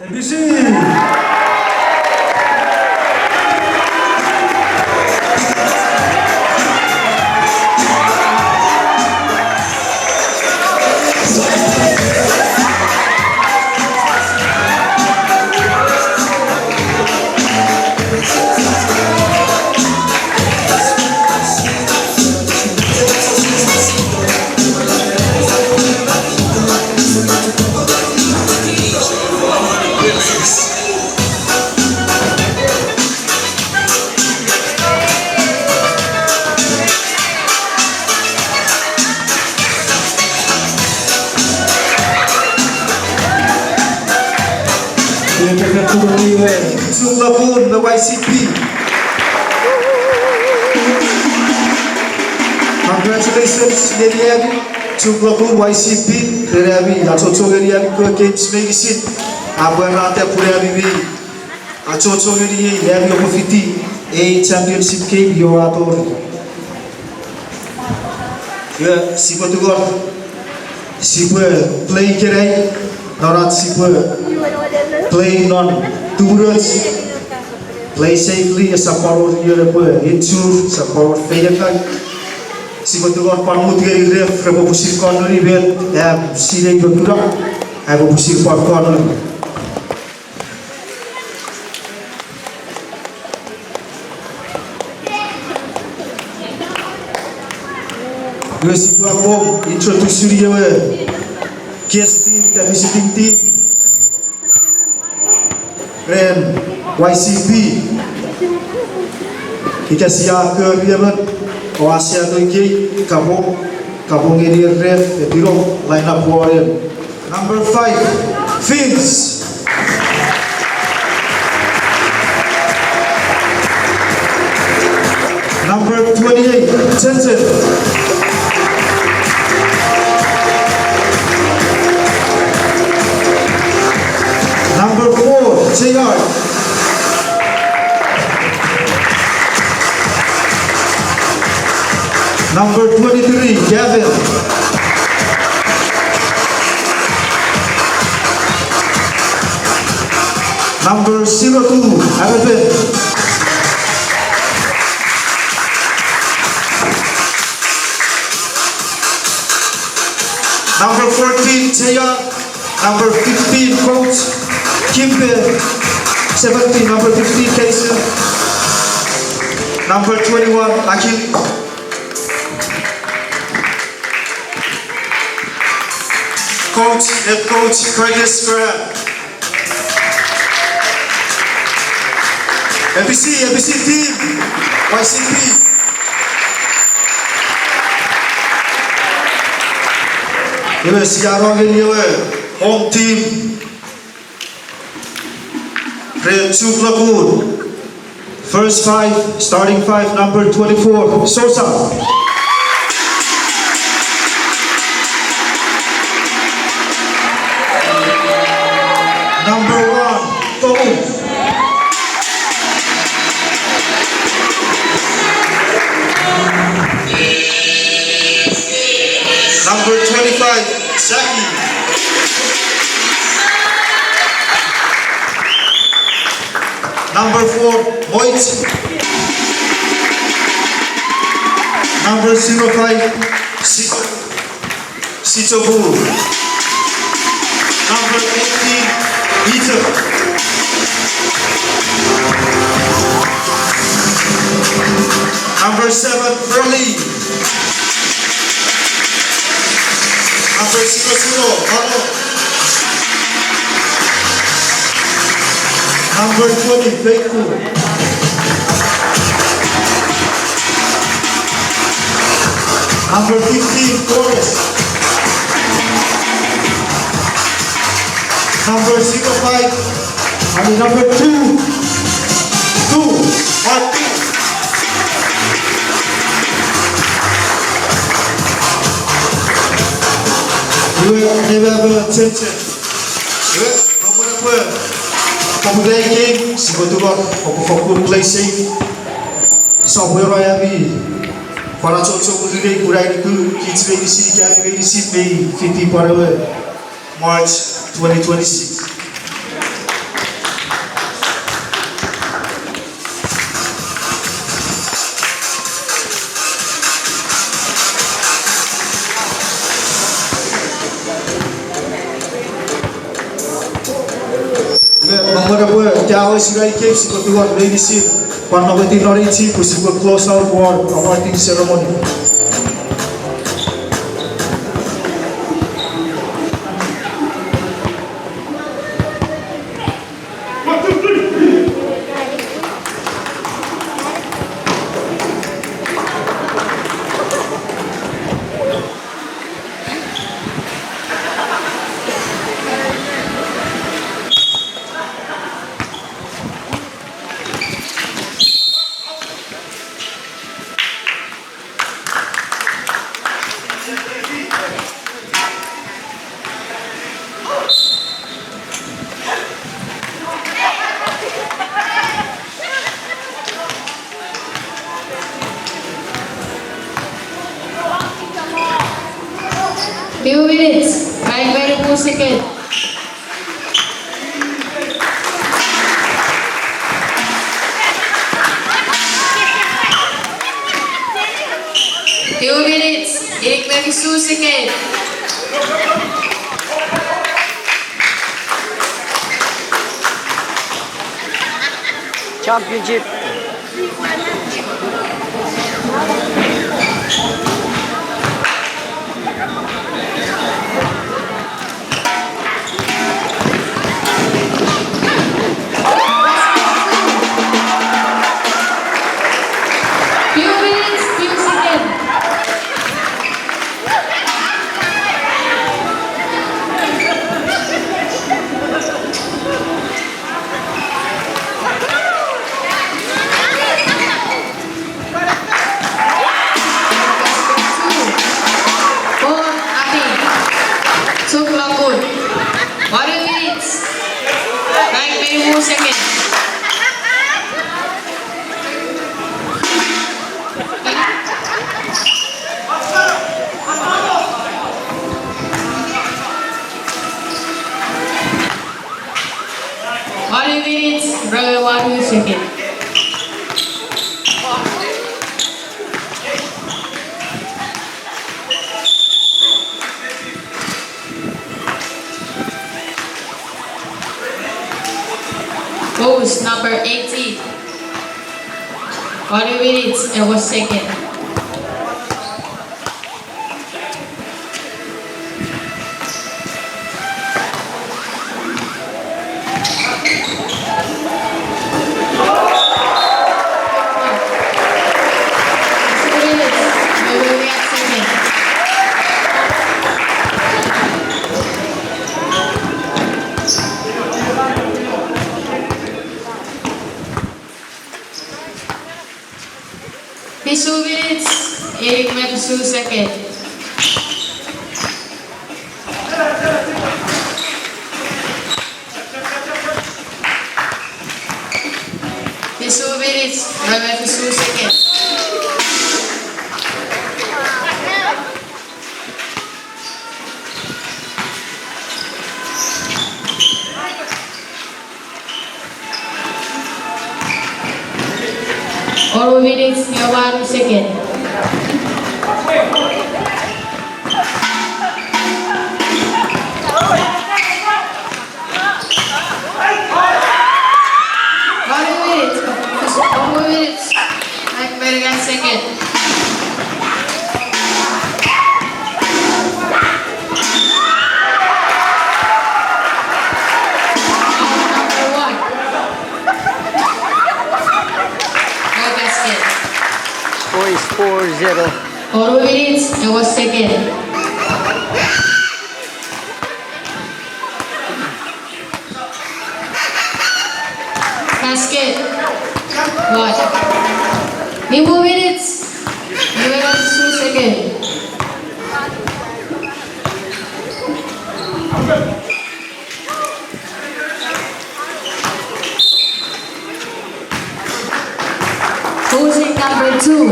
ABC. Sungapun the YCP. Congratulations, Neriabi. Sungapun YCP. Neriabi. Achocho Neriabi ko games magazine. Abuela te Puriabi. Achocho Neriabi Opofiti. A championship game yo ator. Ya sibotugor. Sibu play kerai. Norat sibu. Play non tours. Play safely as a power Europe into support Fayakan. Sibutuan Panmut ref Revolution Corner event have seen Gura. I will see for corner. Sibuako introduce you guest team, the visiting team. Ren YCP kita siap ke biarlah Asia tu ke kabung ini ref biro line up warrior number 5 Fins number 28 Jensen number 4 JR number 23 Gavin number 02 Arvin number 14 JR number 15 Coach Kimber 17 number 15 Kason number 21 Akil Coach, head coach Curtis Graham ABC team YCP Ini siaran ini home team Red Suklapur first 5 starting 5 number 24 Sosa number 1 Tom number 25 Zaki number 4 Moit number 05 Sitobu number 18 Peter number 7 Burley number 00 Arno number 20 Faithful number 15 Forrest number 05 and number 2 Martin you never have attention nomor apa pemulai game sebetulnya fokus play safe software ayami para cocok berdiri kurai itu kids di sini kami di sini 50 per March 2026 Mangmara boy, kya hoy sigai keep siko tuwa lady seat. Panawati norinchi pusiko close out war awarding ceremony. Few minutes, 5 seconds. Few minutes, 22 seconds. Championship. Few minutes, few seconds. Two clock good. 1 minutes. 5 more seconds. One minutes, brother, 1 second. Pose number 18. 1 minutes and 1 second. Please 2 minutes, 2 seconds. Please 2 minutes, 2 seconds. All minutes, 1 second. Second. Number 1. No basket. Score is 4-0. 4 minutes and 1 second. Basket. 1. 2 minutes. 2 seconds. Posing number 2.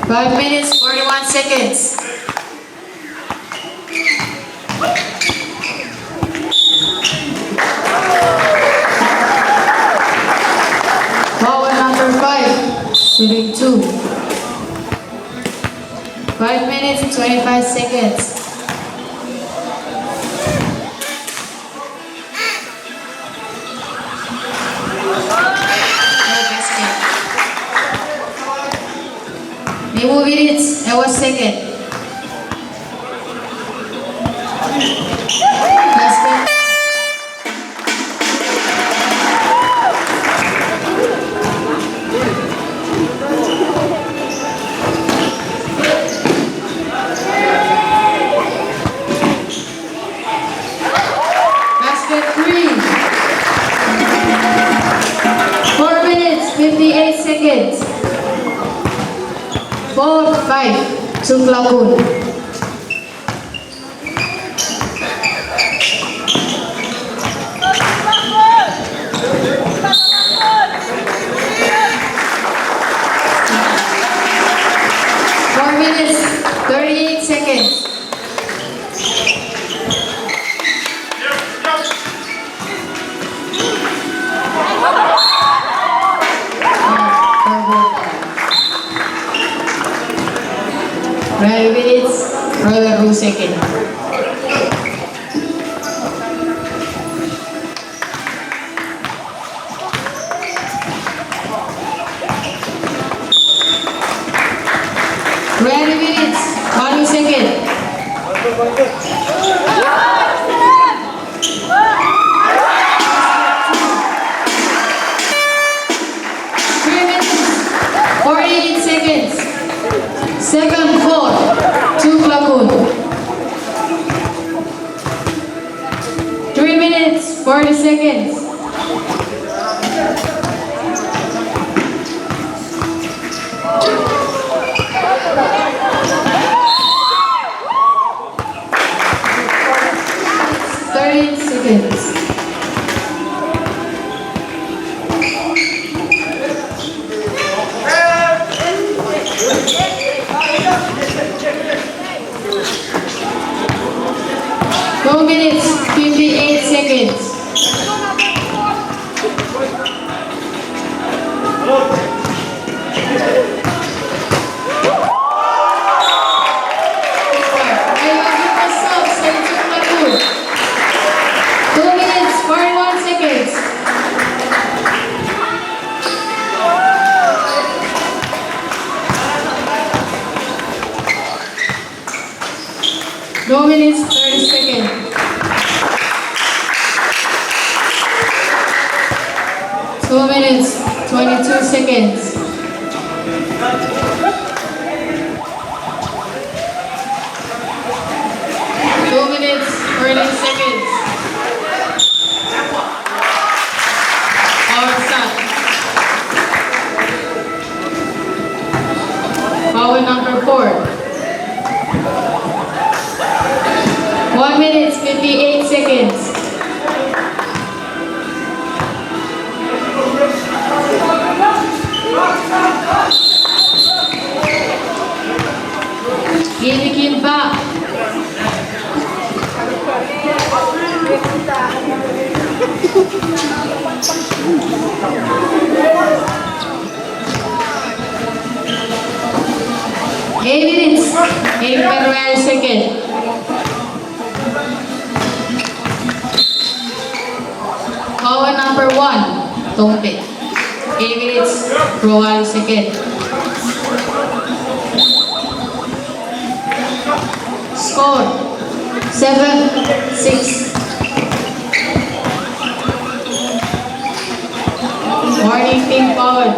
5 minutes, 41 seconds. Power number 5. Shooting 2. 5 minutes and 25 seconds. Lima minutes and 1 second. Basket. Basket 3. 4 minutes, 58 seconds. 4-5 to Lagoon. Minutes, 38 seconds. Ready minutes, roller rule second. Ready minutes, 1 second. 3 minutes, 48 seconds. 7-4 to Lagoon. 3 minutes, 40 seconds. Seconds. Two minutes, 58 seconds. No minutes, 30 seconds. 2 minutes, 22 seconds. 2 minutes, 30 seconds. Power stop. Power number 4. 1 minute, 58 seconds. Ginikin pa. Eight minutes, 8 seconds. Power number 1, Tompe. 8 minutes, Rowan second. Score 7-6. Morning team power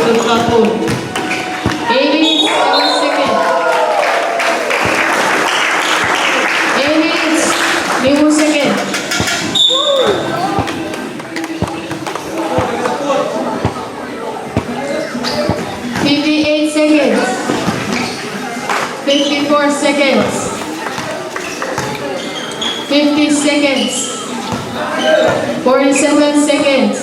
to Kapul. 8 minutes, 7 seconds. 8 minutes, 5 seconds. 58 seconds. 54 seconds. 50 seconds. 47 seconds.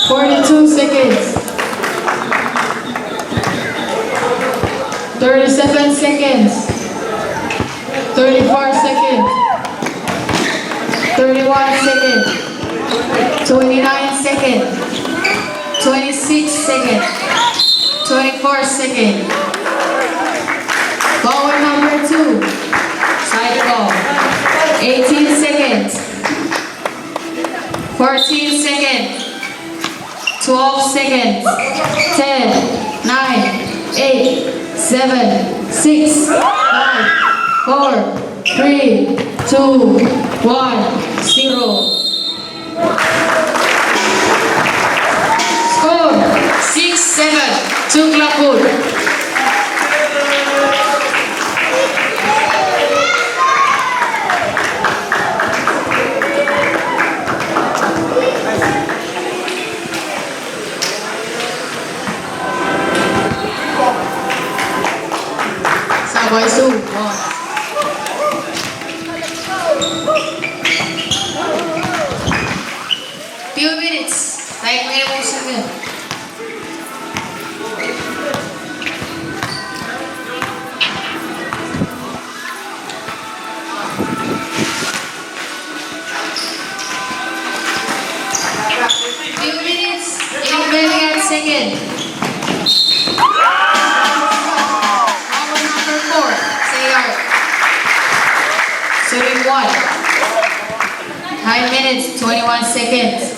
42 seconds. 37 seconds. 34 seconds. 31 seconds. 29 seconds. 26 seconds. 24 seconds. Power number 2. Side ball. 18 seconds. 14 seconds. 12 seconds. 10, 9, 8, 7, 6, 5, 4, 3, 2, 1, 0. Score 6-7 to Klapur. Sabay su. 2 minutes. Like may umusap yun. Second. Power number 4, Sayar. Serving 1. 9 minutes, 21 seconds.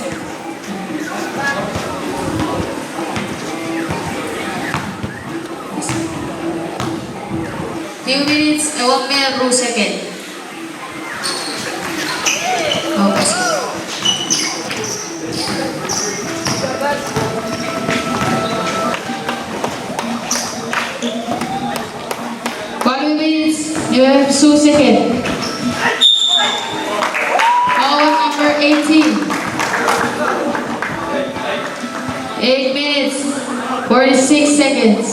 Few minutes, 1 minute, 2 seconds. Oh, basket. You have 2 seconds. Power number 18. 8 minutes, 46 seconds.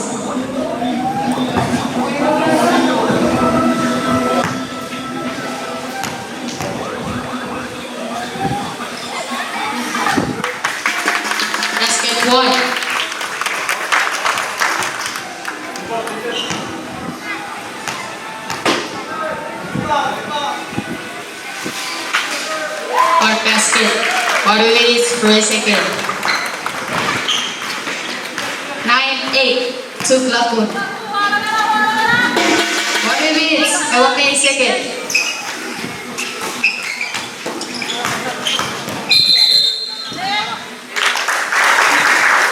Basket 1. Basket. 4 minutes, 3 seconds. 9-8 to Klapur. 4 minutes, 1 second.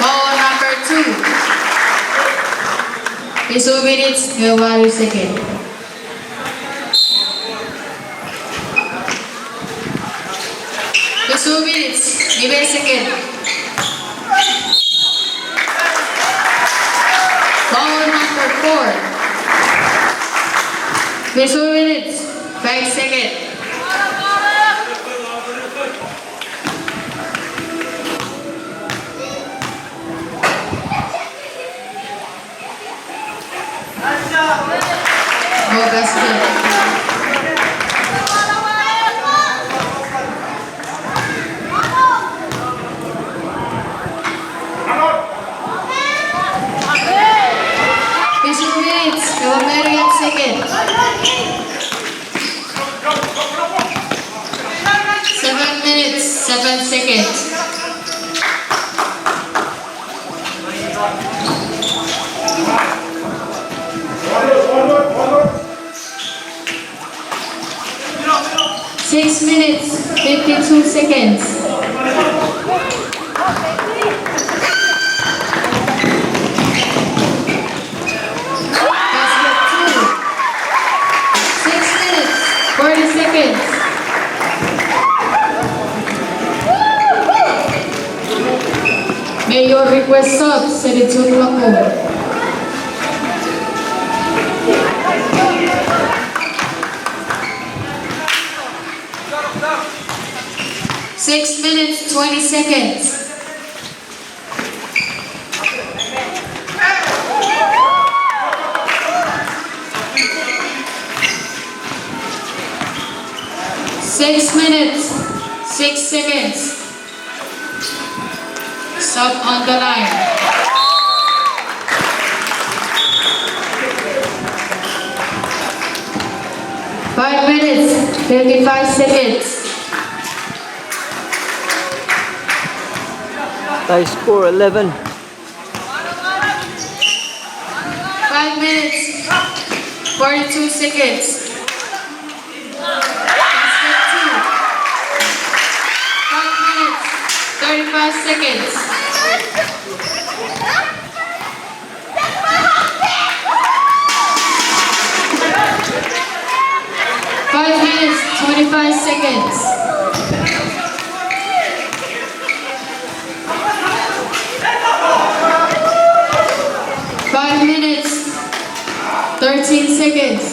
Power number 2. 2 minutes, 1 second. 2 minutes, 5 seconds. Power number 4. 2 minutes, 5 seconds. No basket. Second. 7 minutes, 7 seconds. Six minutes, 52 seconds. May your request sub, Senator Lako. Six minutes, 20 seconds. Six minutes, 6 seconds. Sub on the line. 5 minutes, 35 seconds. Tie score 11. 5 minutes, 42 seconds. Basket 2. 5 minutes, 35 seconds. minutes, 25 seconds. 5 minutes, 13 seconds.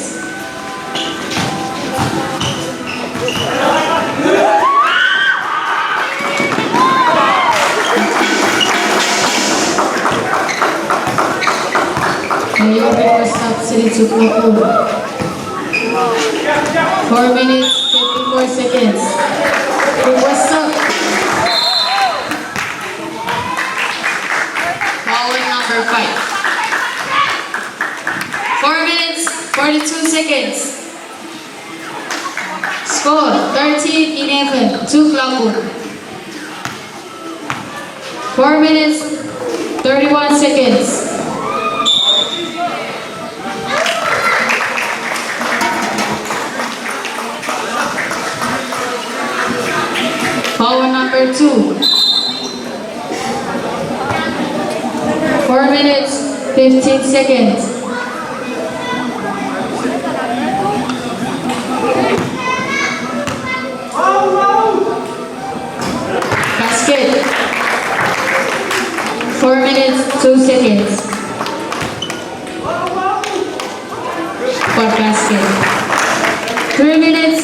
Your request subsidy to Kuya. 4 minutes, 54 seconds. Request up. Foul number 5. 4 minutes, 42 seconds. Score 13-11, 2 Klaku. 4 minutes, 31 seconds. Foul number 2. 4 minutes, 15 seconds. Basket. 4 minutes, 2 seconds. For basket. 3 minutes,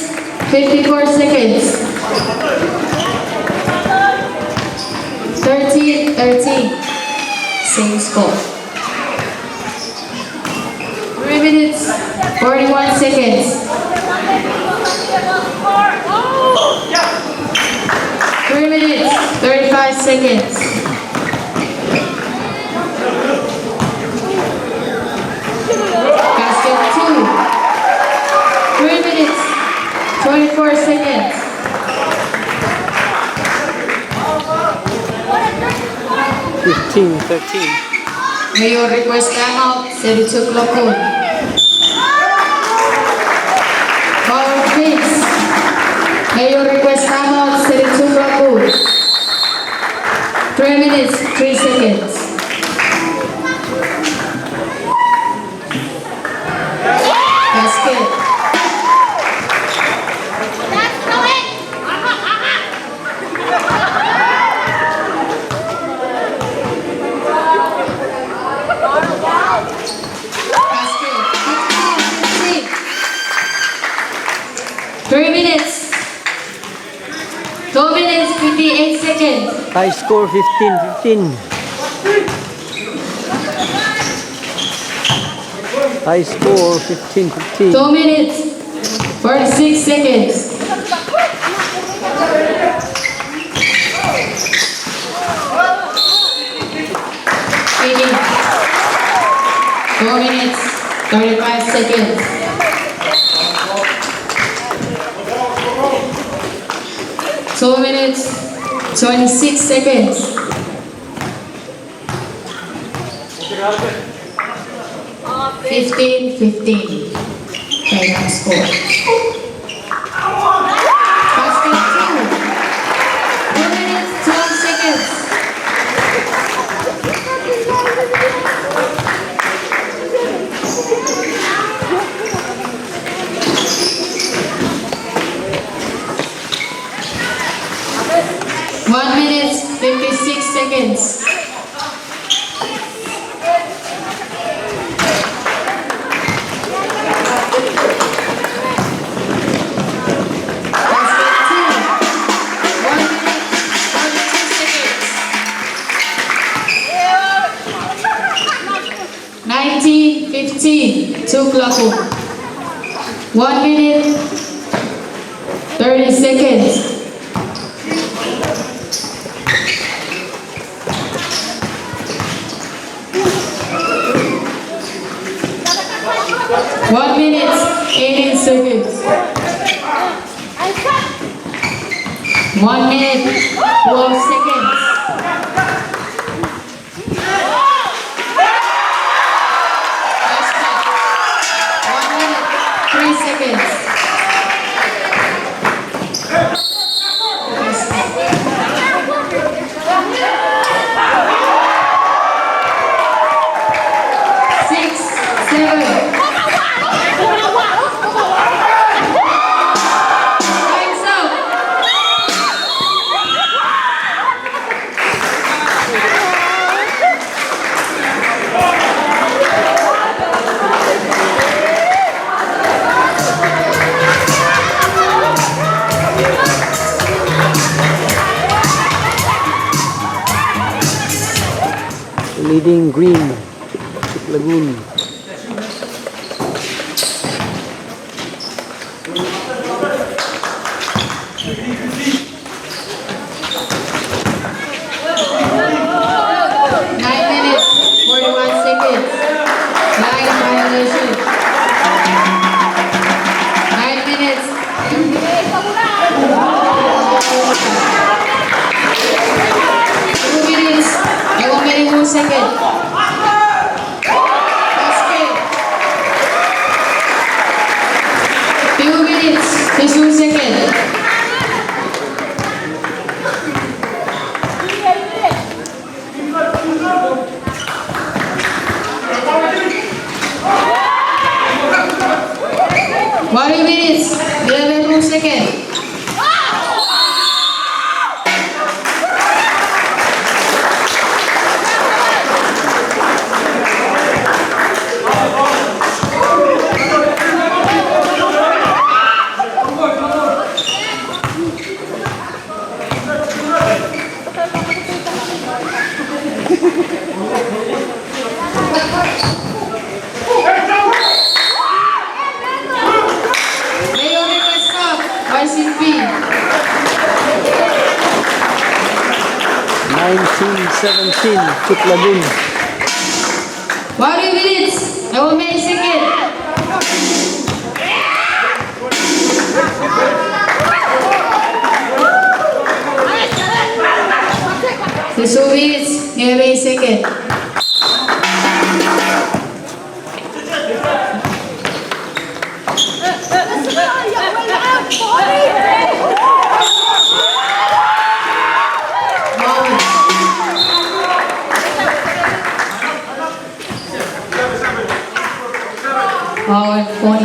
54 seconds. 13-13. Same score. 3 minutes, 41 seconds. 3 minutes, 35 seconds. Basket 2. 3 minutes, 24 seconds. 15-13. May your request timeout, 32 Klaku. Foul fix. May your request timeout, 32 Klaku. 3 minutes, 3 seconds. Basket. Basket. 15. 3 minutes. 2 minutes, 58 seconds. High score 15-15. High score 15-15. 2 minutes, 46 seconds. Finish. 2 minutes, 35 seconds. 2 minutes, 26 seconds. 15-15. Final score. Basket 2. 2 minutes, 12 seconds. One minute, 56 seconds. Basket 2. 1 minute, 42 seconds. 19-15, 2 Klaku. 1 minute, 30 seconds. One minute, 18 seconds. 1 minute, 12 seconds. Basket. 1 minute, 3 seconds. Basket. 6, 7. leading green. Chip Lagoon. Second. Basket. 2 minutes. 2 seconds. One minutes. 11 seconds. ICP. 1917, Chip Lagoon. 1 minutes. No may second. The 2 minutes. No may second. Power 40.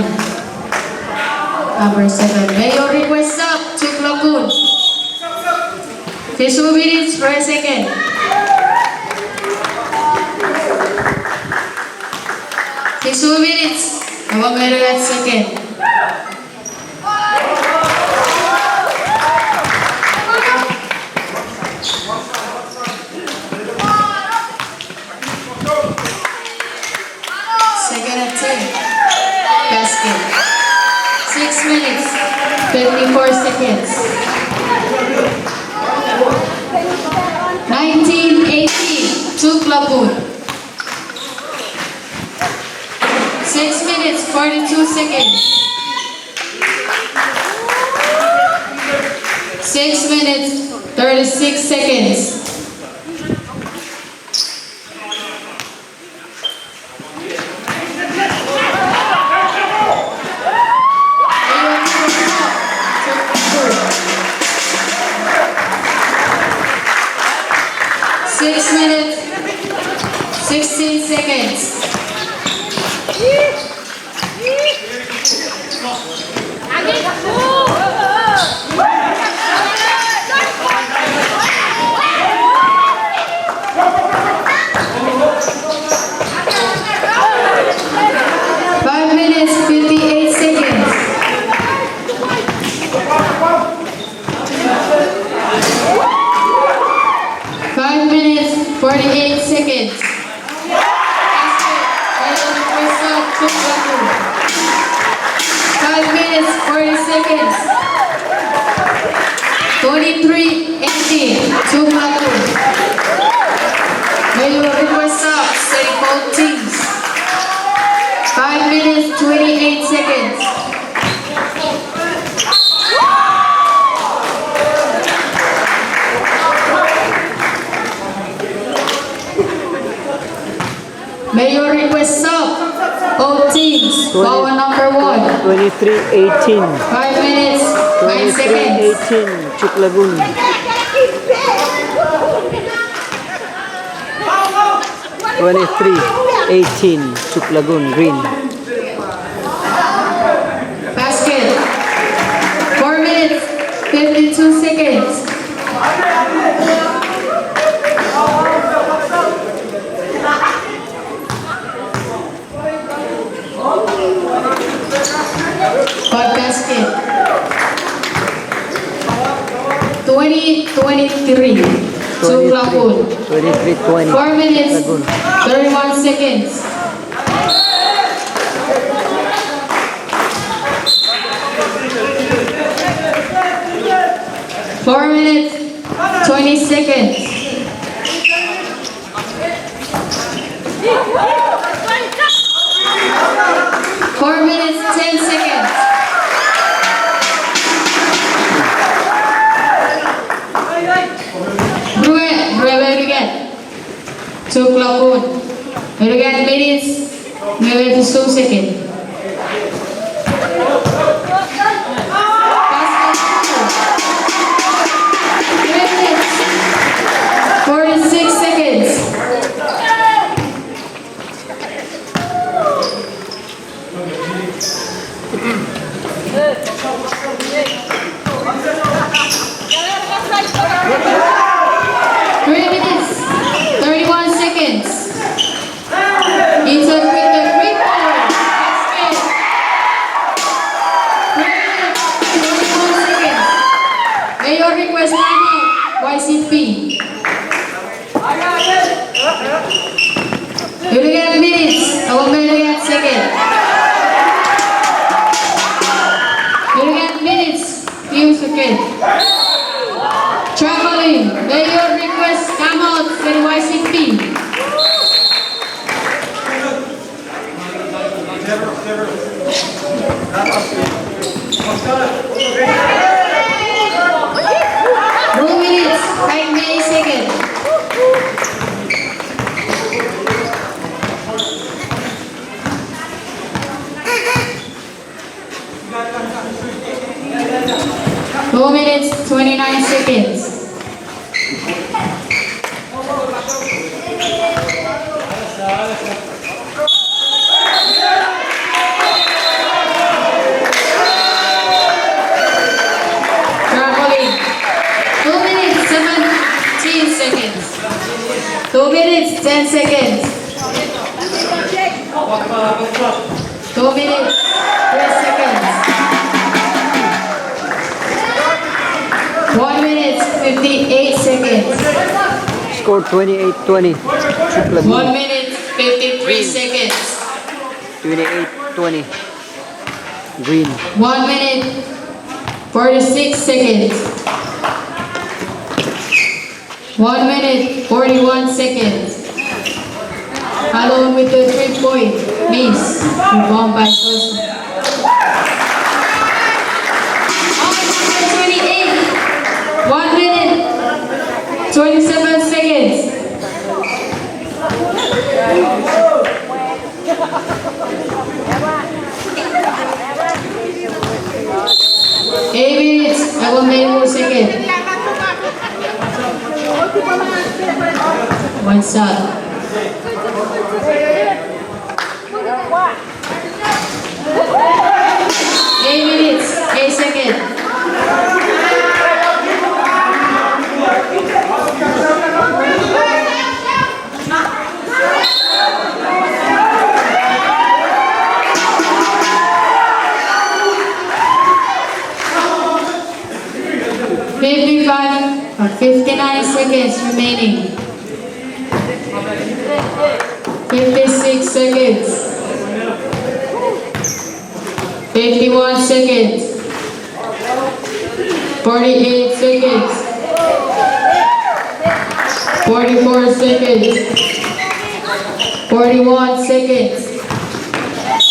Number 7. May your request up to Lagoon. 2 minutes per second. 2 minutes. Awag meron at second. Second at 10. Basket. 6 minutes, 54 seconds. 1918, to Lagoon. 6 minutes, 42 seconds. 6 minutes, 36 seconds. Minutes, 16 seconds. 5 minutes, 58 seconds. 5 minutes, 48 seconds. 5 minutes, 40 seconds. 23-18, to Lagoon. May you request up, steady both teams. 5 minutes, 28 seconds. May your request up, both teams. Power number 1. 23-18. 5 minutes, 9 seconds. 23-18, Chip Lagoon. 23-18, Chip Lagoon, green. Basket. 4 minutes, 52 seconds. But basket. 20-23. Lagoon. 23-20. 4 minutes, Lagoon. 31 seconds. Four minutes, 20 seconds. 4 minutes, 10 seconds. Brewer again. 2 Lagoon. Again minutes, 2 seconds. Minutes, 46 seconds. Three minutes, 31 seconds. It's a quick basket. 3 minutes, 21 seconds. Mayor request timeout, YCP. You get minutes, I will get second. You get minutes, few seconds. Traveling, mayor request come out for YCP. Two minutes, 5 milliseconds. Two minutes, 29 seconds. Traveling. 2 minutes, 17 seconds. 2 minutes, 10 seconds. 2 minutes, 3 seconds. 1 minute, 58 seconds. Score 28-20. Chuk 1 Lagoon. minute, 53 seconds. 28-20. Green. 1 minute, 46 seconds. 1 minute, 41 seconds. Along with the 3-point miss, won by Sosa. Number 28, 1 minute, 27 seconds. 8 minutes, 11 seconds. One shot. 8 minutes, 8 seconds. Or 59 seconds remaining. 56 seconds. 51 seconds. 48 seconds. 44 seconds. 41 seconds.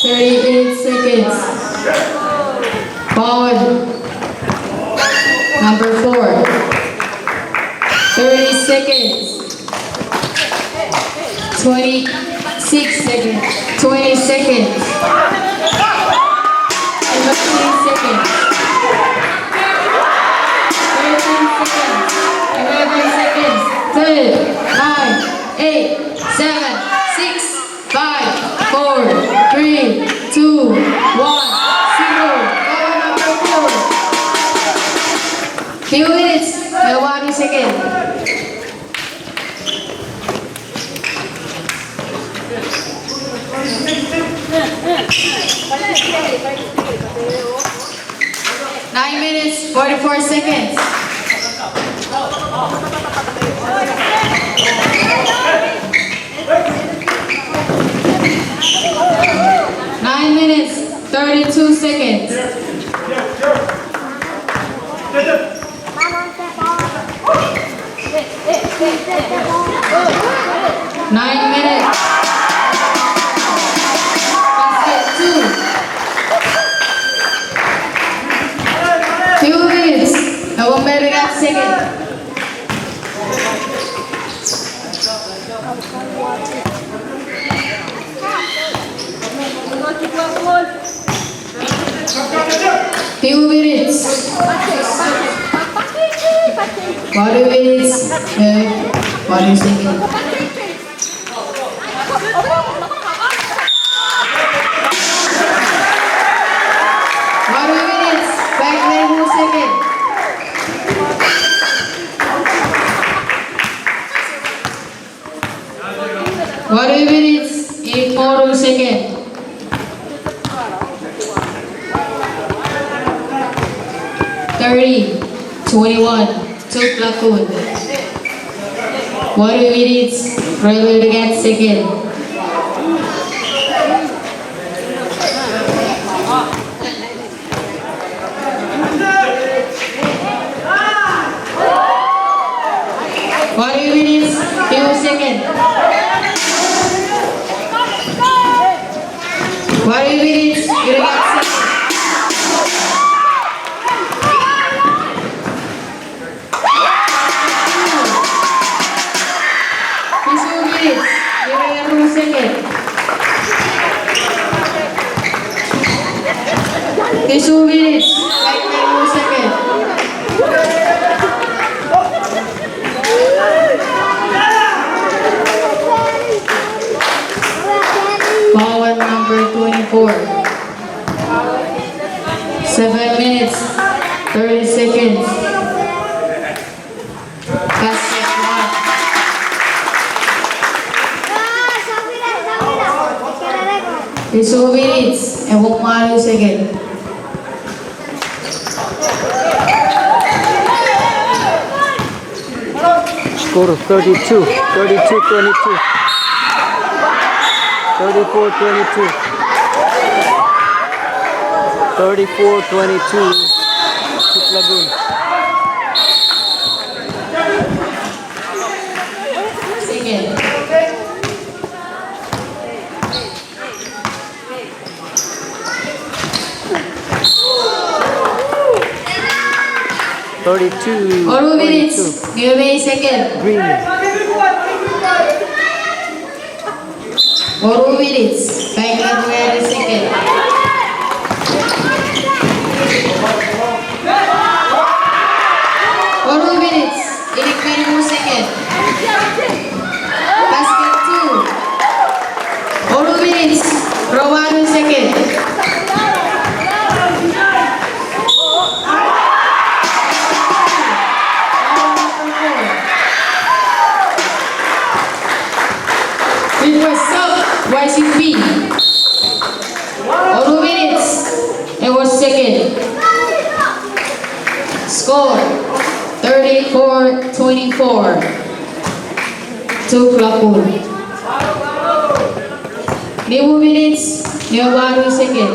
38 seconds. Forward. Number 4. 30 seconds. 26 seconds. 20 seconds. 17 seconds. 13 seconds. 11 seconds. 10, 9, 8, 7, 6, 5, 4, 3, 2, 1, 0. Forward number 4. Few minutes. 1 second. Nine minutes, 44 seconds. 9 minutes, 32 seconds. 9 minutes. Basket 2. 2 minutes. And 1 minute and second. Few minutes. 4 minutes. 4 seconds. 4 minutes. Back 9 seconds. 4 minutes. 8 more seconds. 30, 21, 2 platoon. 1 minutes, rather to get second. Minutes, 2 seconds. 1 minutes, you get second. It's 2 minutes, like 9 seconds. Forward number 24. 7 minutes, 30 seconds. Basket 1. It's 2 minutes and 1 second. Score 32, 32, 22. 34, 22. 34, 22. Chip Lagoon. Second. 32. 4 minutes. New second. Green. 4 minutes. Back at second. 4 minutes. 24 seconds. Basket 2. 4 minutes. Row 1 second. It was sub YCP. 4 minutes. It was second. Score 34-24. 2 platoon. 5 minutes. 5 second.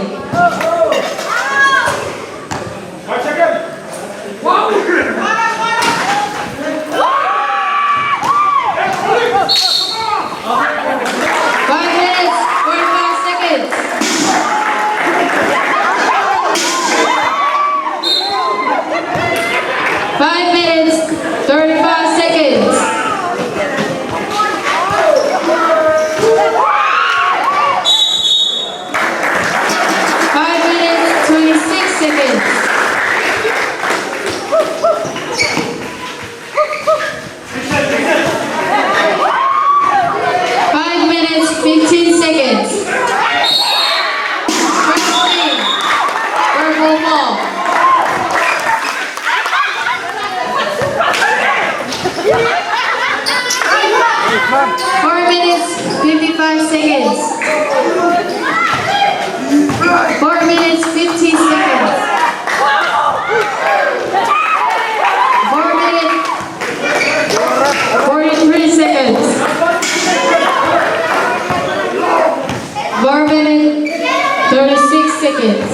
seconds.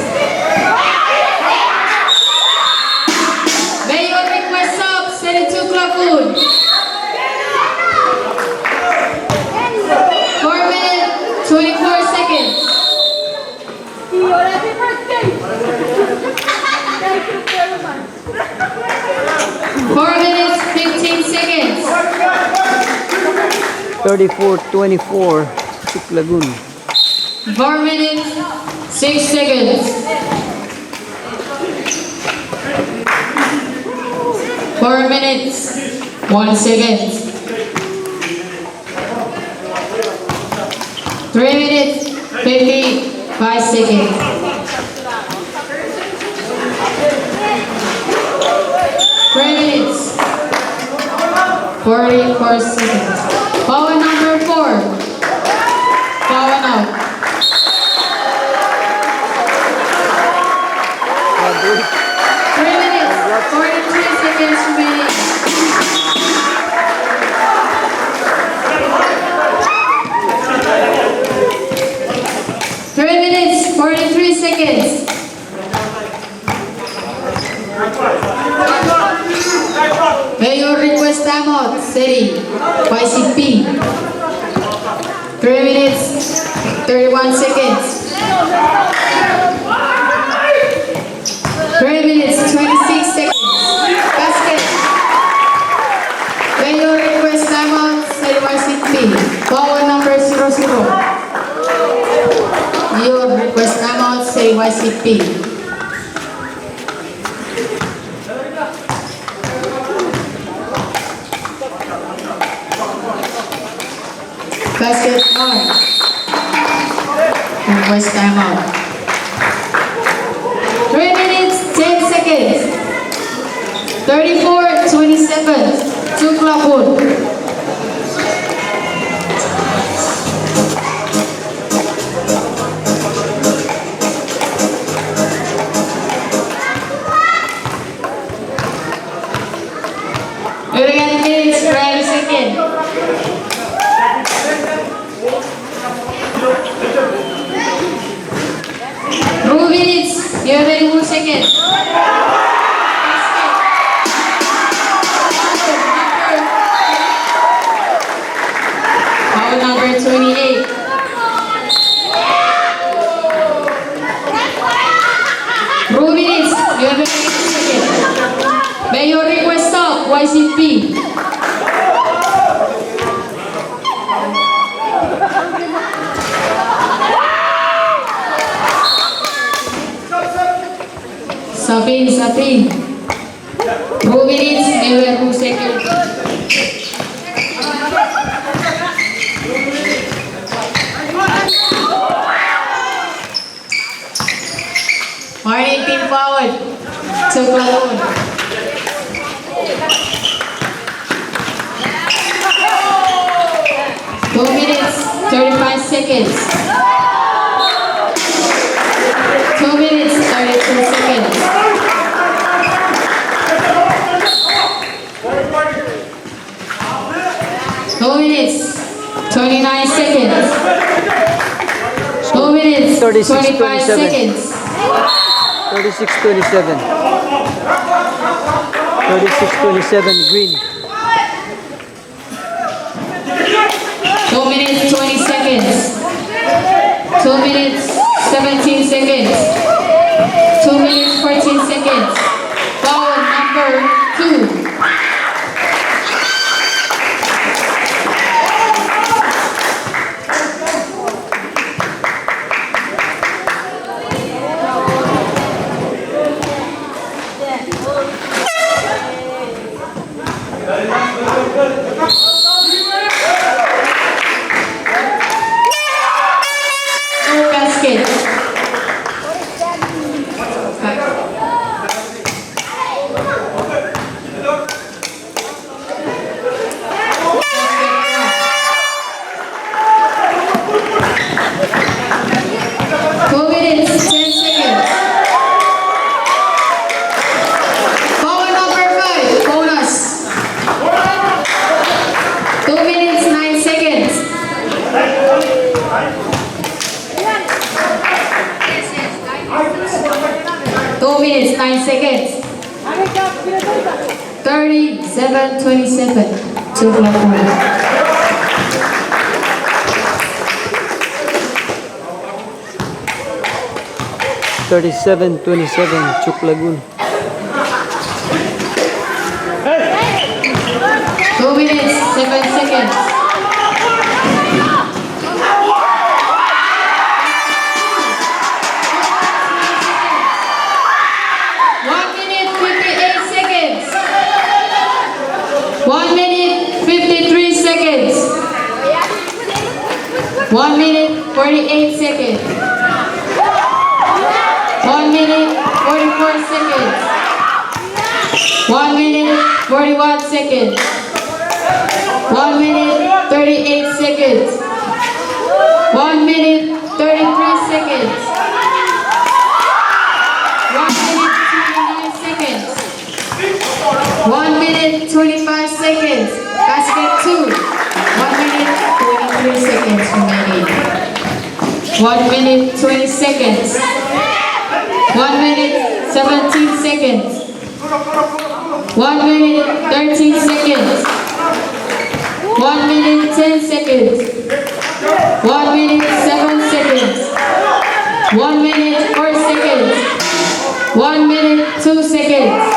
May your request up, 32 Klapun. 4 minutes, 24 seconds. 4 minutes, 15 seconds. 34-24, Tuklagun. 4 minutes, 6 seconds. 4 minutes, 1 second. 3 minutes, 55 seconds. 3 minutes, 44 seconds. Power number 4. Power out. 3 minutes, 43 seconds remaining. 3 minutes, 43 seconds. May your request time out, Seri, YCP. 3 minutes, 31 seconds. 3 minutes, 26 seconds. Basket. May your request time out, Seri YCP. Power number 00. Your request time out, Seri YCP. Basket on. Request time out. 3 minutes, 10 seconds. 34-27. 2 Klapun. Again, minutes, 30 seconds. 2 minutes, 31 seconds. Power number 28. Two minutes, 11 seconds. May your request stop, YCP. Sapin. 2 minutes, 11 seconds. Morning team forward. 2 Klapun. Two minutes, 35 seconds. 2 minutes, 32 seconds. 2 minutes, 29 seconds. 2 minutes, 36, 25 27. seconds. 36-27. 36-27, green. 2 minutes, 20 seconds. 2 minutes, 17 seconds. 2 minutes, 14 seconds. Foul number 2. No basket. 37-27 to Blackburn. 37-27, Chuk Lagoon. 2 minutes, 7 seconds. 1 minute, 58 seconds. 1 minute, 53 seconds. 1 minute, 48 seconds. 1 minute, 44 seconds. 1 minute, 41 seconds. 1 minute, 38 seconds. 1 minute, 33 seconds. 1 minute, 29 seconds. 1 minute, 25 seconds. Basket 2. 1 minute, 23 seconds remaining. 1 minute, 20 seconds. 1 minute, 17 seconds. 1 minute, 13 seconds. 1 minute, 10 seconds. 1 minute, 7 seconds. 1 minute, 4 seconds. 1 minute, 2 seconds.